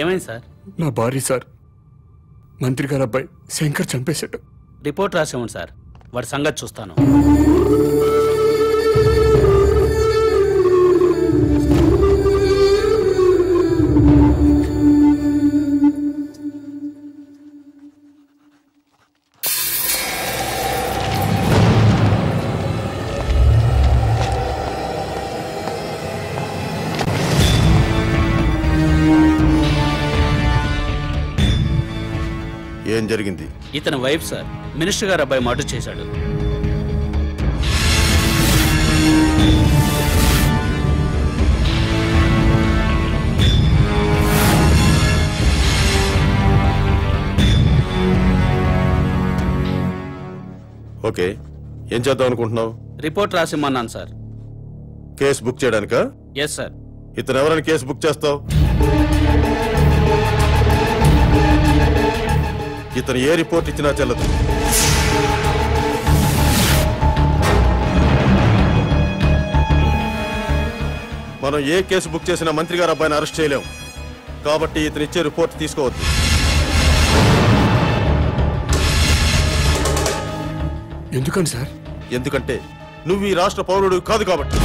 ఏమైంది సార్? నా భార్య సార్, మంత్రి గారు అబ్బాయి శంకర్ చంపేశాడు. రిపోర్ట్ రాసేవండి సార్, వాడి సంగతి చూస్తాను. ఏం జరిగింది? ఇతని వైఫ్ సార్, మినిస్టర్ గారు అబ్బాయి మర్డర్ చేశాడు. ఓకే, ఏం చేద్దాం అనుకుంటున్నావు? రిపోర్ట్ రాసిమ్మన్నాను సార్. కేసు బుక్ చేయడానికా? Yes sir. ఇతను ఎవరైనా కేసు బుక్ చేస్తావు? ఇతను ఏ రిపోర్ట్ ఇచ్చినా చెల్లదు. మనం ఏ కేసు బుక్ చేసినా మంత్రి గారు అబ్బాయిని అరెస్ట్ చేయలేం. కాబట్టి ఇతను ఇచ్చే రిపోర్ట్ తీసుకోవద్దు. ఎందుకని సార్? ఎందుకంటే నువ్వు ఈ రాష్ట్ర పౌరుడు కాదు కాబట్టి.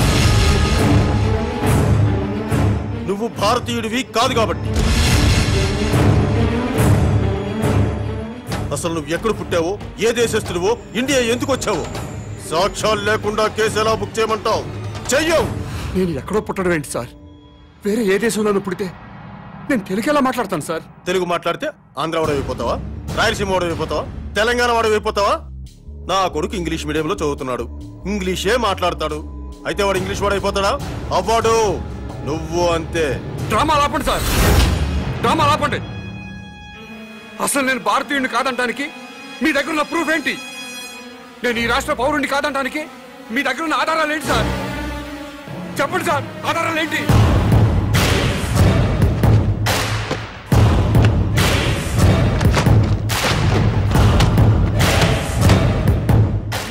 నువ్వు భారతీయుడివి కాదు కాబట్టి. అసలు నువ్వు ఎక్కడ పుట్టావో, ఏ దేశస్తుడివో, ఇండియా ఎందుకు వచ్చావో సాక్ష్యాలు లేకుండా కేసు ఎలా బుక్ చేయమంటావు? చెయ్యవు. నేను ఎక్కడో పుట్టడం ఏంటి సార్? వేరే ఏ దేశంలోనూ పుడితే నేను తెలుగు ఎలా మాట్లాడతాను సార్? తెలుగు మాట్లాడితే ఆంధ్ర వాడైపోతావా? రాయలసీమ వాడైపోతావా? తెలంగాణ వాడైపోతావా? నా కొడుకు ఇంగ్లీష్ మీడియంలో చదువుతున్నాడు, ఇంగ్లీషే మాట్లాడతాడు. అయితే వాడు ఇంగ్లీష్ వాడైపోతాడా? అవ్వడు. నువ్వు అంతే. డ్రామా ఆపండి సార్, డ్రామా ఆపండి. అసలు నేను భారతీయుడిని కాదంటానికి మీ దగ్గర ఉన్న ప్రూఫ్ ఏంటి? నేను ఈ రాష్ట్ర పౌరుడిని కాదంటానికి మీ దగ్గర ఉన్న ఆధారాలు ఏంటి సార్? చెప్పండి సార్, ఆధారాలు ఏంటి?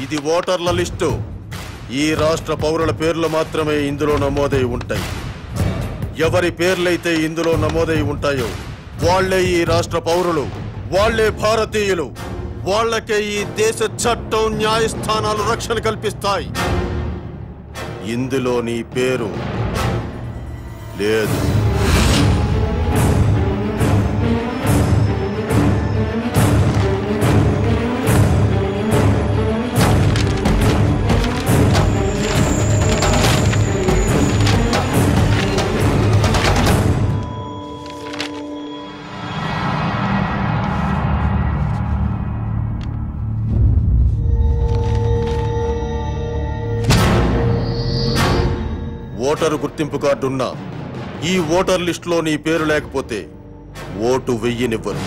ఇది ఓటర్ల లిస్టు. ఈ రాష్ట్ర పౌరుల పేర్లు మాత్రమే ఇందులో నమోదై ఉంటాయి. ఎవరి పేర్లైతే ఇందులో నమోదై ఉంటాయో వాళ్లే ఈ రాష్ట్ర పౌరులు, వాళ్లే భారతీయులు. వాళ్లకే ఈ దేశ చట్టం, న్యాయస్థానాలు రక్షణ కల్పిస్తాయి. ఇందులో నీ పేరు లేదు. ఓటరు గుర్తింపు కార్డు ఉన్నా ఈ ఓటర్ లిస్టులో నీ పేరు లేకపోతే ఓటు వెయ్యనివ్వరు.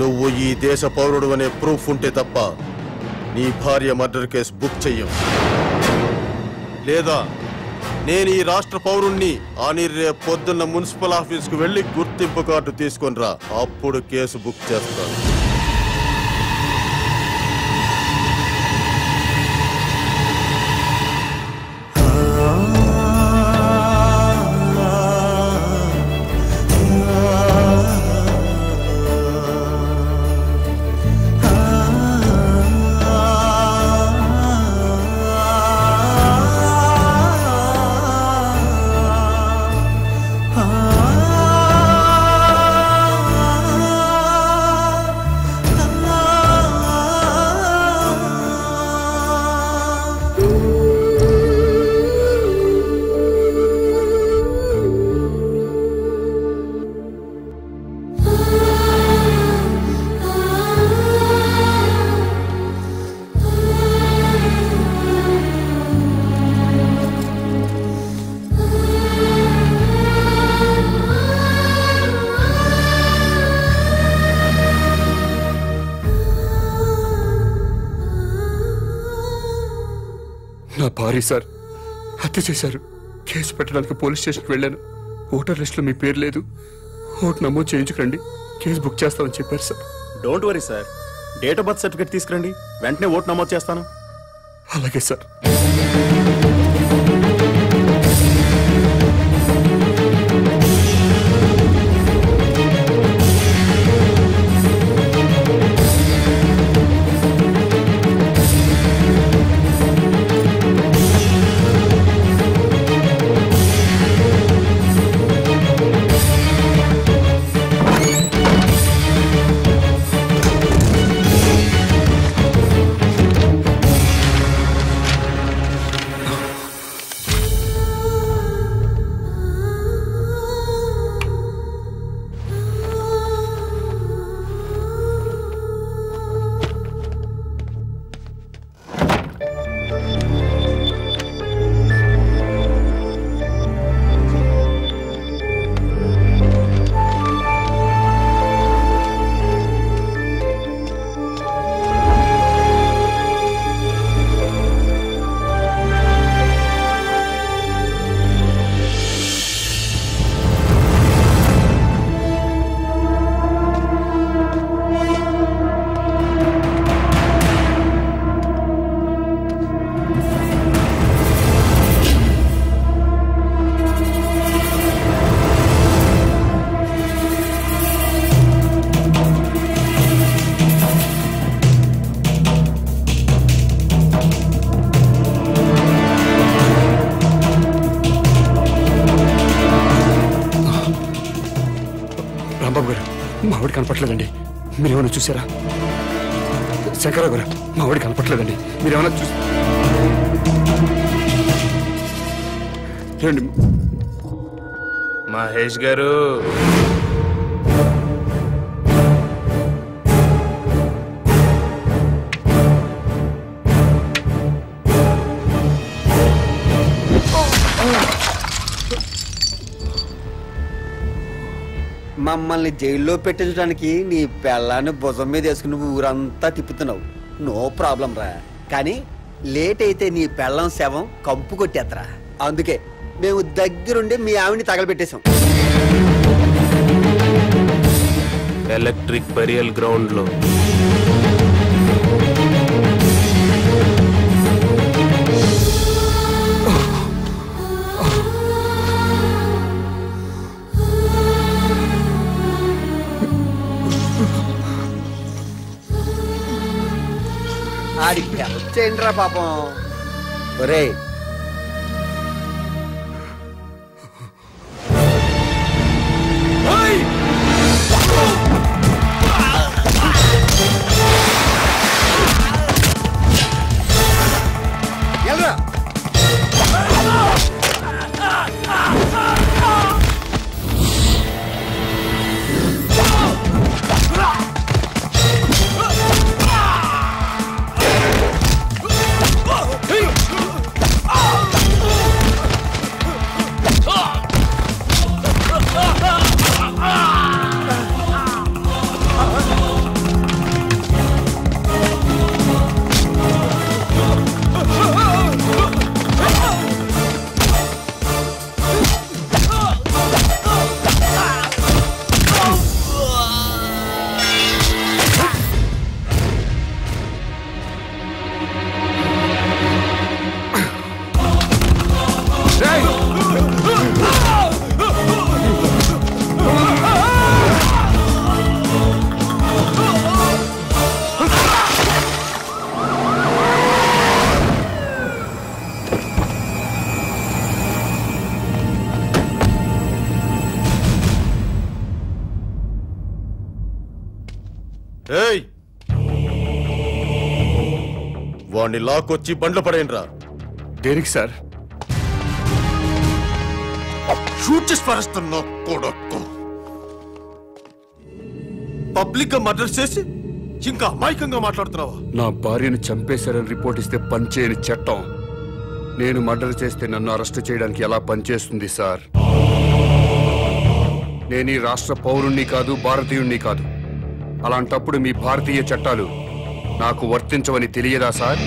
నువ్వు ఈ దేశ పౌరుడు అనే ప్రూఫ్ ఉంటే తప్ప నీ భార్య మర్డర్ కేసు బుక్ చెయ్యం. లేదా నేను ఈ రాష్ట్ర పౌరుణ్ణి అని రేపు పొద్దున్న మున్సిపల్ ఆఫీస్కు వెళ్లి గుర్తింపు కార్డు తీసుకొని రా, అప్పుడు కేసు బుక్ చేస్తాను. నా భార్య సార్ హత్య చేశారు. కేసు పెట్టడానికి పోలీస్ స్టేషన్కి వెళ్ళాను. ఓటర్ లిస్టులో మీ పేరు లేదు, ఓటు నమోదు చేయించుకోండి, కేసు బుక్ చేస్తామని చెప్పారు sir. Don't worry sir, date of birth certificate తీసుకురండి, వెంటనే ఓటు నమోదు చేస్తాను. అలాగే సార్. రాంబాబు గారు మా వాడి కనపట్లేదండి, మీరేమైనా చూసారా? శంకరరావు గారు మా వాడి కనపట్లేదండి, మీరేమైనా చూసి రండి. మహేష్ గారు, మమ్మల్ని జైల్లో పెట్టించడానికి నీ పెళ్ళాన్ని భుజం మీద వేసుకుని ఊరంతా తిప్పుతున్నావు, నో ప్రాబ్లం రా. కానీ లేట్ అయితే నీ పెళ్ళం శవం కంపు కొట్టేత్తరా. అందుకే మేము దగ్గరుండి మీ ఆవిని తగలబెట్టేశాం. ఎలక్ట్రిక్ బరియల్ గ్రౌండ్ లో ఆడి చేయండి రా పాపం. ఒరే ఎల్రా. వాణ్ణి లాక్కొచ్చి బండ్లు పడేయండిరా. దేనికి సార్? షూట్ చేసి పారేస్తున్నా కొడుకు. పబ్లిక్ గా మర్డర్ చేసి ఇంకా అమాయకంగా మాట్లాడుతున్నావా? నా భార్యను చంపేశారని రిపోర్ట్ ఇస్తే పనిచేయని చట్టం నేను మర్డర్ చేస్తే నన్ను అరెస్ట్ చేయడానికి ఎలా పనిచేస్తుంది సార్? నేను ఈ రాష్ట్ర పౌరుణ్ణి కాదు, భారతీయుణ్ణి కాదు. అలాంటప్పుడు మీ భారతీయ చట్టాలు నాకు వర్తించవని తెలియదా సార్?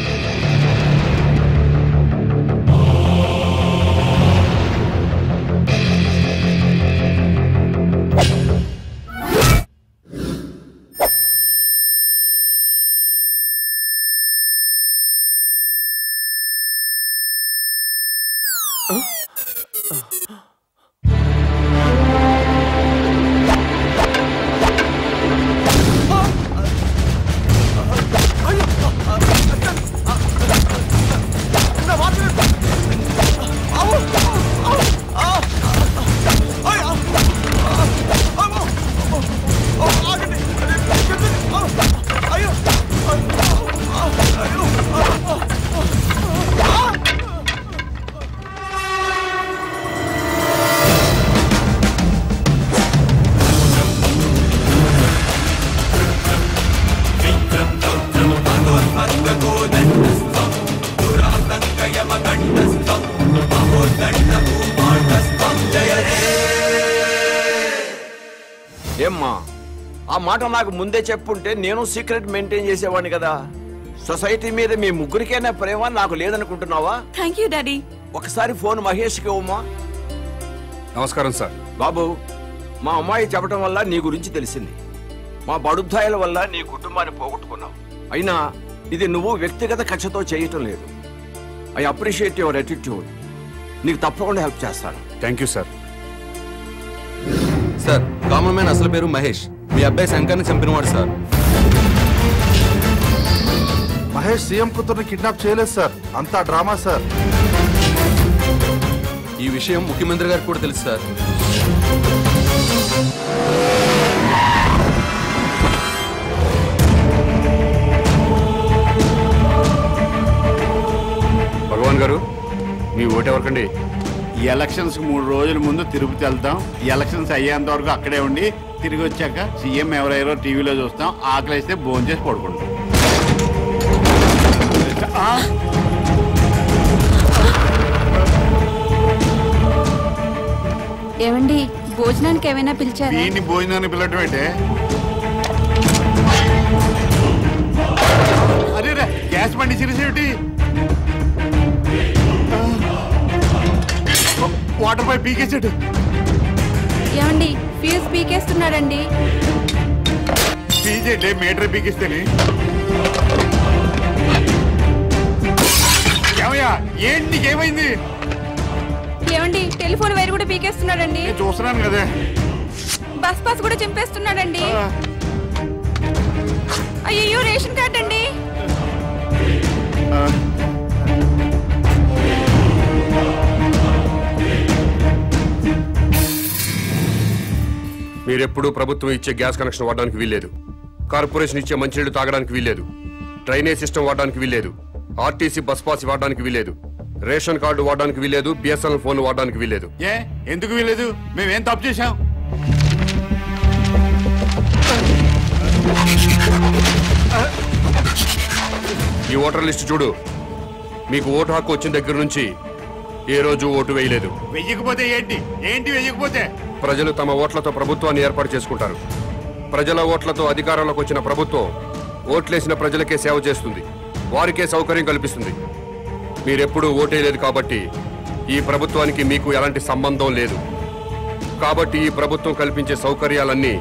ఏమ్మా, ఆ మాట నాకు ముందే చెప్పుంటే నేను సీక్రెట్ మెయింటైన్ చేసేవాడిని కదా. సొసైటీ మీద మీ ముగ్గురికైనా ప్రేమ నాకు లేదనుకుంటున్నావా? Thank you daddy. ఒకసారి ఫోన్ మహేష్కి ఇవ్వమ్మా. నమస్కారం సార్. బాబు, మా అమ్మాయి చెప్పడం వల్ల నీ గురించి తెలిసింది. మా బడుద్దాయిల వల్ల నీ కుటుంబాన్ని పోగొట్టుకున్నావు. అయినా ఇది నువ్వు వ్యక్తిగత కక్షతో చేయటం లేదు. I appreciate your attitude. నీకు తప్పకుండా హెల్ప్ చేస్తాను. Thank you sir. Sir, common man అసలు పేరు మహేష్. మీ అబ్బాయి శంకర్ని చంపినవాడు సార్. మహేష్ సీఎం కూతుర్ని కిడ్నాప్ చేయలేదు సార్, అంతా డ్రామా సార్. ఈ విషయం ముఖ్యమంత్రి గారికి కూడా తెలుసు సార్. ఎవరికండి? ఈ ఎలక్షన్స్ 3 రోజుల ముందు తిరుపతి వెళ్తాం. ఈ ఎలక్షన్స్ అయ్యేంత వరకు అక్కడే ఉండి తిరిగి వచ్చాక సీఎం ఎవరెవరో టీవీలో చూస్తాం. ఆకలిస్తే భోజనం చేసి పడుకుంటాం. ఏమండి, భోజనానికి ఏమైనా పిలిచారా? దీన్ని భోజనానికి పిలవటం ఏంటే? అరే రా, గ్యాస్ బండి సిరిసేటి, వాటర్ పైప్ పీకేసాడు. ఏమండి, ఫ్యూజ్ పీకేస్తున్నాడండి. ఫీజ్ ఏంటి? మీటర్ పీకిస్తేనే. ఏమయ్యా, ఏంటి నీకేమైంది? ఏమండి, టెలిఫోన్ వైర్ కూడా పీకేస్తున్నాడండి. చూస్తున్నాను కదా. బస్ పాస్ కూడా చింపేస్తున్నాడండి. అయ్యో, రేషన్ కార్డ్ అండి. మీరెప్పుడు ప్రభుత్వం ఇచ్చే గ్యాస్ కనెక్షన్ వాడడానికి వీల్లేదు. కార్పొరేషన్ ఇచ్చే మంచినీళ్లు తాగడానికి వీల్లేదు. డ్రైనేజ్ సిస్టమ్ వాడడానికి వీల్లేదు. ఆర్టీసీ బస్ పాస్ వాడడానికి వీల్లేదు. రేషన్ కార్డు వాడడానికి వీల్లేదు. బిఎస్ఎన్ఎల్ ఫోన్ వాడడానికి వీల్లేదు. ఏ ఎందుకు వీల్లేదు? మేమేం తప్పు చేశాం? ఈ ఓటర్ లిస్ట్ చూడు. మీకు ఓటు హక్కు వచ్చిన దగ్గర నుంచి ఏ రోజు ఓటు వేయలేదు. వెయ్యకపోతే ఏంటి? ఏంటి వెయ్యకపోతే? ప్రజలు తమ ఓట్లతో ప్రభుత్వాన్ని ఏర్పాటు చేసుకుంటారు. ప్రజల ఓట్లతో అధికారంలోకి వచ్చిన ప్రభుత్వం ఓట్లేసిన ప్రజలకే సేవ చేస్తుంది. వారికే సౌకర్యం కల్పిస్తుంది. మీరెప్పుడూ ఓటేయలేదు కాబట్టి ఈ ప్రభుత్వానికి మీకు ఎలాంటి సంబంధం లేదు. కాబట్టి ఈ ప్రభుత్వం కల్పించే సౌకర్యాలన్నీ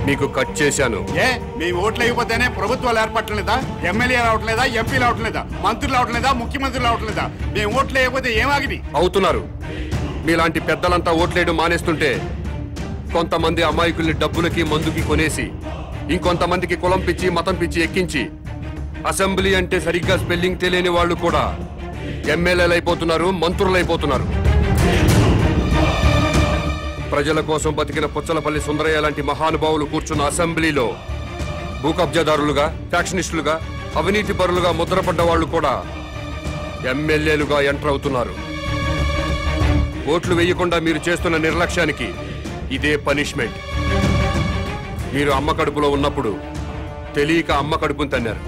మీకు కట్ చేశాను. ఏ మీ ఓట్లు అయిపోతేనే ప్రభుత్వాలు ఏర్పడలేదా? ఎమ్మెల్యే రావట్లేదా? ఎంపీలు రావట్లేదా? మంత్రులు రావట్లేదా? ముఖ్యమంత్రులు రావట్లేదా? మేము ఓట్లు వేయకపోతే ఏమాగిరి అవుతున్నారు. మీలాంటి పెద్దలంతా ఓట్లేయడం మానేస్తుంటే కొంతమంది అమాయకుల్ని డబ్బులకి మందుకి కొనేసి ఇంకొంతమందికి కులం పిచ్చి మతం పిచ్చి ఎక్కించి అసెంబ్లీ అంటే సరిగ్గా స్పెల్లింగ్ తెలియని వాళ్ళు కూడా ఎమ్మెల్యేలు అయిపోతున్నారు, మంత్రులు అయిపోతున్నారు. ప్రజల కోసం బతికిన పుచ్చలపల్లి సుందరయ్య లాంటి మహానుభావులు కూర్చున్న అసెంబ్లీలో భూ కబ్జాదారులుగా, ఫ్యాక్షనిస్టులుగా, అవినీతి పరులుగా ముద్రపడ్డ వాళ్ళు కూడా ఎమ్మెల్యేలుగా ఎంటర్ అవుతున్నారు. ఓట్లు వేయకుండా మీరు చేస్తున్న నిర్లక్ష్యానికి ఇదే పనిష్మెంట్. మీరు అమ్మ కడుపులో ఉన్నప్పుడు తెలియక అమ్మ కడుపును తన్నారు.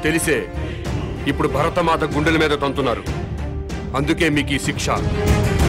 తెలిసే ఇప్పుడు భరతమాత గుండెల మీద తంతున్నారు. అందుకే మీకు ఈ శిక్ష.